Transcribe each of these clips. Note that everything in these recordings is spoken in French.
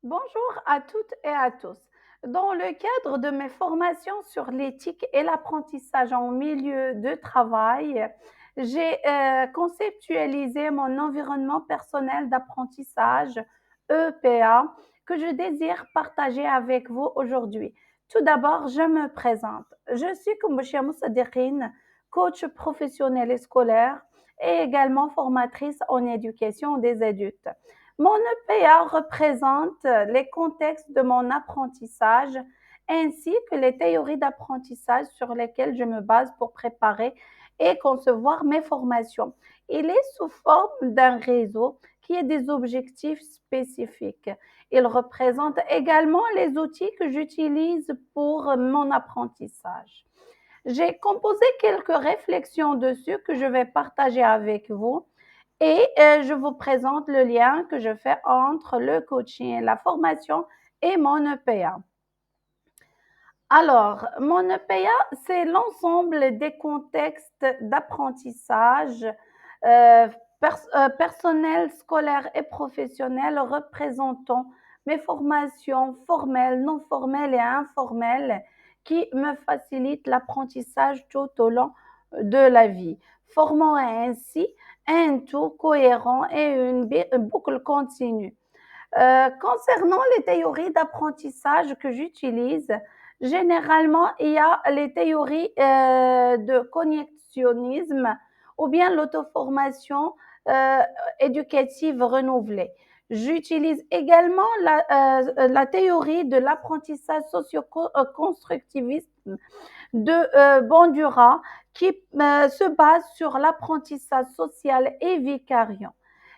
Bonjour à toutes et à tous. Dans le cadre de mes formations sur l'éthique et l'apprentissage en milieu de travail, j'ai conceptualisé mon environnement personnel d'apprentissage, EPA, que je désire partager avec vous aujourd'hui. Tout d'abord, je me présente. Je suis Kumbouchia Moussadirine, coach professionnel et scolaire et également formatrice en éducation des adultes. Mon EPA représente les contextes de mon apprentissage ainsi que les théories d'apprentissage sur lesquelles je me base pour préparer et concevoir mes formations. Il est sous forme d'un réseau qui a des objectifs spécifiques. Il représente également les outils que j'utilise pour mon apprentissage. J'ai composé quelques réflexions dessus que je vais partager avec vous et je vous présente le lien que je fais entre le coaching, la formation et mon EPA. Alors, mon EPA, c'est l'ensemble des contextes d'apprentissage personnel, scolaire et professionnel représentant mes formations formelles, non formelles et informelles qui me facilitent l'apprentissage tout au long de la vie, formant ainsi un tout cohérent et une boucle continue. Concernant les théories d'apprentissage que j'utilise, généralement, il y a les théories de connexionnisme ou bien l'auto-formation euh, éducative renouvelée. J'utilise également la théorie de l'apprentissage socio-constructiviste de Bandura qui se base sur l'apprentissage social et vicariant.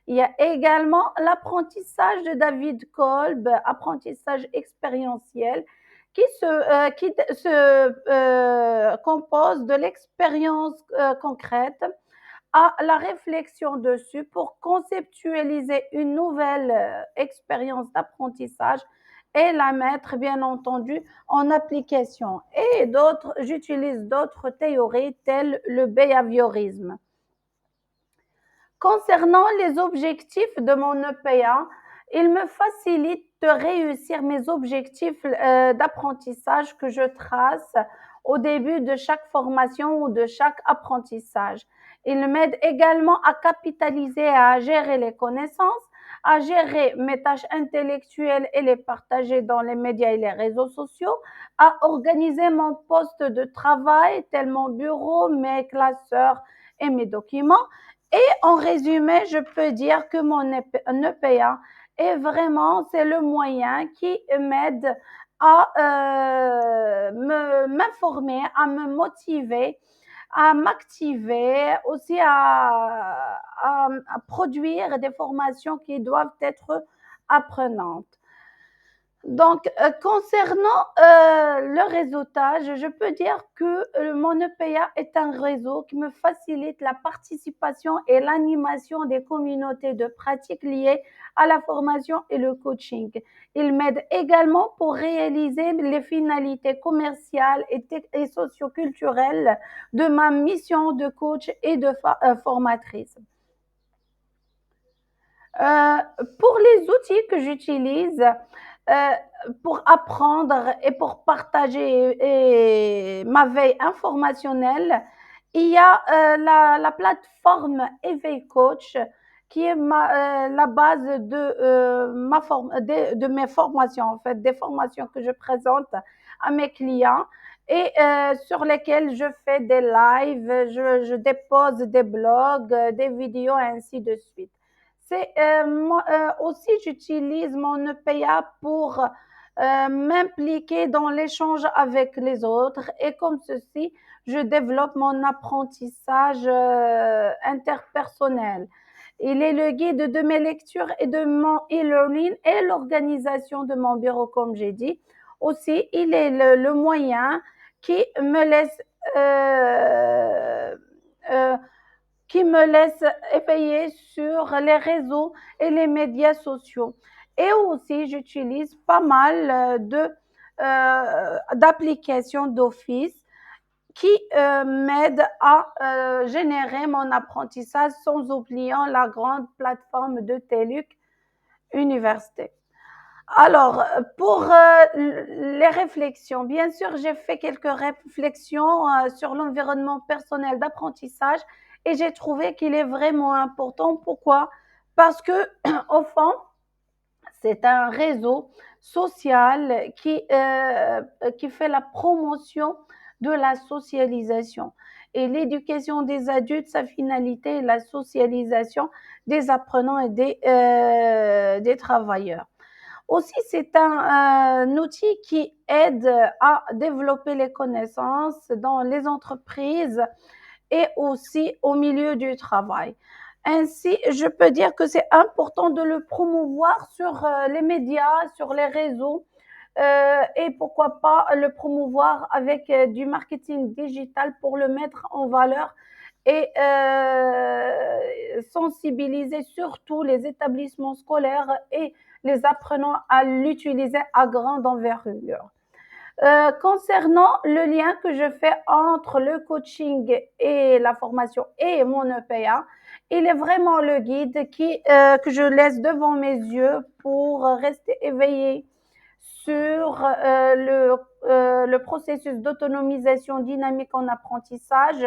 Il y a également l'apprentissage de David Kolb, apprentissage expérientiel, qui se compose de l'expérience concrète à la réflexion dessus pour conceptualiser une nouvelle expérience d'apprentissage et la mettre, bien entendu, en application. Et d'autres, j'utilise d'autres théories telles le behaviorisme. Concernant les objectifs de mon EPA, il me facilite de réussir mes objectifs d'apprentissage que je trace au début de chaque formation ou de chaque apprentissage. Il m'aide également à capitaliser et à gérer les connaissances, à gérer mes tâches intellectuelles et les partager dans les médias et les réseaux sociaux, à organiser mon poste de travail, tel mon bureau, mes classeurs et mes documents. Et en résumé, je peux dire que mon EPA est vraiment, c'est le moyen qui m'aide à m'informer, à me motiver, à m'activer, aussi à produire des formations qui doivent être apprenantes. Donc, concernant le réseautage, je peux dire que mon EPA est un réseau qui me facilite la participation et l'animation des communautés de pratiques liées à la formation et le coaching. Il m'aide également pour réaliser les finalités commerciales et socioculturelles de ma mission de coach et de formatrice. Euh, pour les outils que j'utilise pour apprendre et pour partager ma veille informationnelle, il y a la plateforme Éveil Coach qui est la base de mes formations, en fait, des formations que je présente à mes clients et sur lesquelles je fais des lives, je dépose des blogs, des vidéos, et ainsi de suite. C'est moi, aussi j'utilise mon EPA pour m'impliquer dans l'échange avec les autres et comme ceci, je développe mon apprentissage interpersonnel. Il est le guide de mes lectures et de mon e-learning et l'organisation de mon bureau, comme j'ai dit. Aussi, il est le moyen qui me laisse euh, euh, qui me laisse éveiller sur les réseaux et les médias sociaux. Et aussi, j'utilise pas mal d'applications d'office qui m'aident à générer mon apprentissage sans oublier la grande plateforme de TELUC Université. Alors, pour les réflexions, bien sûr, j'ai fait quelques réflexions sur l'environnement personnel d'apprentissage et j'ai trouvé qu'il est vraiment important. Pourquoi? Parce que, au fond, c'est un réseau social qui fait la promotion de la socialisation. Et l'éducation des adultes, sa finalité est la socialisation des apprenants et des travailleurs. Aussi, c'est un outil qui aide à développer les connaissances dans les entreprises et aussi au milieu du travail. Ainsi, je peux dire que c'est important de le promouvoir sur les médias, sur les réseaux, et pourquoi pas le promouvoir avec du marketing digital pour le mettre en valeur et sensibiliser surtout les établissements scolaires et les apprenants à l'utiliser à grande envergure. Concernant le lien que je fais entre le coaching et la formation et mon EPA, il est vraiment le guide que je laisse devant mes yeux pour rester éveillé sur le processus d'autonomisation dynamique en apprentissage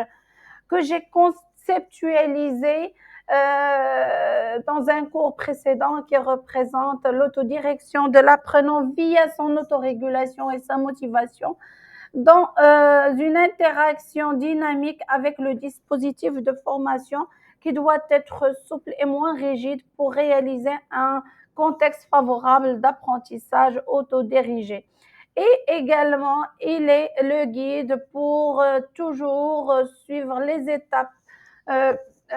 que j'ai conceptualisé dans un cours précédent qui représente l'autodirection de l'apprenant via son autorégulation et sa motivation dans une interaction dynamique avec le dispositif de formation qui doit être souple et moins rigide pour réaliser un contexte favorable d'apprentissage autodirigé. Et également, il est le guide pour toujours suivre les étapes euh,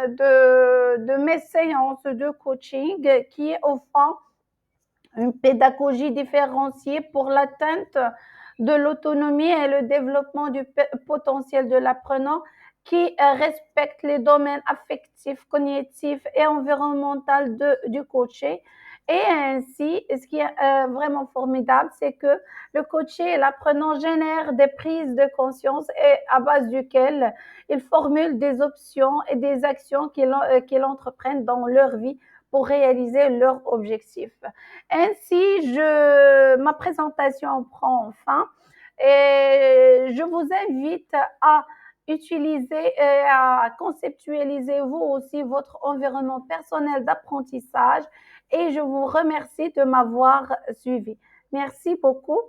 de mes séances de coaching qui est au fond une pédagogie différenciée pour l'atteinte de l'autonomie et le développement du potentiel de l'apprenant qui respecte les domaines affectifs, cognitifs et environnementaux du coaché. Et ainsi, ce qui est vraiment formidable, c'est que le coaché et l'apprenant génèrent des prises de conscience et à base duquel ils formulent des options et des actions qu'ils entreprennent dans leur vie pour réaliser leurs objectifs. Ainsi, ma présentation prend fin et je vous invite à utiliser et à conceptualiser vous aussi votre environnement personnel d'apprentissage et je vous remercie de m'avoir suivi. Merci beaucoup.